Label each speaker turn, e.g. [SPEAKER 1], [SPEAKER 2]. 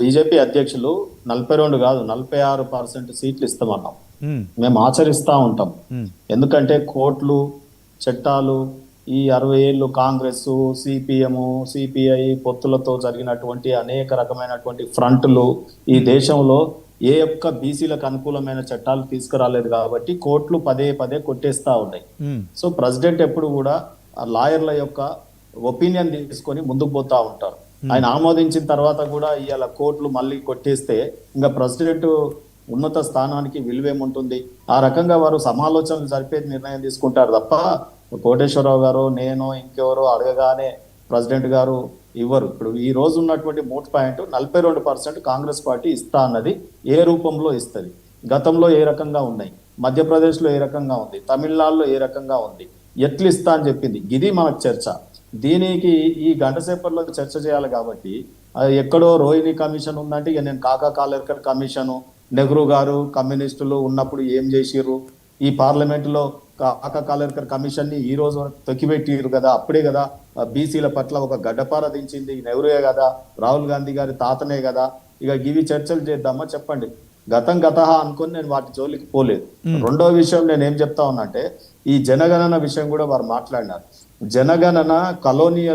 [SPEAKER 1] BJP అధ్యక్షులు 42 కాదు 46% సీట్లు ఇస్తామన్నాం.
[SPEAKER 2] ఉమ్,
[SPEAKER 1] మేము ఆచరిస్తా ఉంటాం.
[SPEAKER 2] ఉమ్,
[SPEAKER 1] ఎందుకంటే కోర్టులు, చట్టాలు, ఈ 60 ఏళ్ళు కాంగ్రెస్, సిపిఎం, సిపిఐ పొత్తులతో జరిగినటువంటి అనేక రకమైనటువంటి ఫ్రంట్లు ఈ దేశంలో ఏ ఒక్క బీసీలకు అనుకూలమైన చట్టాలు తీసుకురాలేదు కాబట్టి కోర్టులు పదే పదే కొట్టేస్తా ఉన్నాయి.
[SPEAKER 2] ఉమ్,
[SPEAKER 1] సో ప్రెసిడెంట్ ఎప్పుడు కూడా ఆ లాయర్ల యొక్క ఒపీనియన్ తీసుకొని ముందుకు పోతా ఉంటారు. ఆయన ఆమోదించిన తర్వాత కూడా ఇవాళ కోర్టులు మళ్ళీ కొట్టేస్తే ఇంకా ప్రెసిడెంట్ ఉన్నత స్థానానికి విలువేముంటుంది? ఆ రకంగా వారు సమాలోచనలు జరిపేది నిర్ణయం తీసుకుంటారు తప్ప కోటేశ్వరరావు గారు, నేను, ఇంకెవరో అడగగానే ప్రెసిడెంట్ గారు ఇవ్వరు. ఇప్పుడు ఈ రోజు ఉన్నటువంటి మూట్ పాయింట్ 42% కాంగ్రెస్ పార్టీ ఇస్తా అన్నది ఏ రూపంలో ఇస్తుంది, గతంలో ఏ రకంగా ఉన్నాయి, మధ్యప్రదేశ్లో ఏ రకంగా ఉంది, తమిళనాడులో ఏ రకంగా ఉంది, ఎట్లు ఇస్తా అని చెప్పింది. ఇది మనకు చర్చ. దీనికి ఈ గంట సేపట్లో చర్చ చేయాలి కాబట్టి ఎక్కడో రోహిణి కమిషన్ ఉందంటే ఇక నేను కాకా కాలేకర్ కమిషను, నెహ్రూ గారు కమ్యూనిస్టులు ఉన్నప్పుడు ఏం చేసిర్రు, ఈ పార్లమెంటులో కాకా కాలేకర్ కమిషన్ ని ఈ రోజు వరకు తొక్కిపెట్టిరు కదా, అప్పుడే కదా బీసీల పట్ల ఒక గడ్డపార దించింది నెహ్రూయే కదా, రాహుల్ గాంధీ గారి తాతనే కదా. ఇక ఇవి చర్చలు చేద్దామా చెప్పండి? గతం గతహ అనుకొని నేను వాటి జోలికి పోలేదు. రెండో విషయం నేను ఏం చెప్తా ఉన్నా అంటే ఈ జనగణన విషయం కూడా వారు మాట్లాడినారు. జనగణన కలోనియల్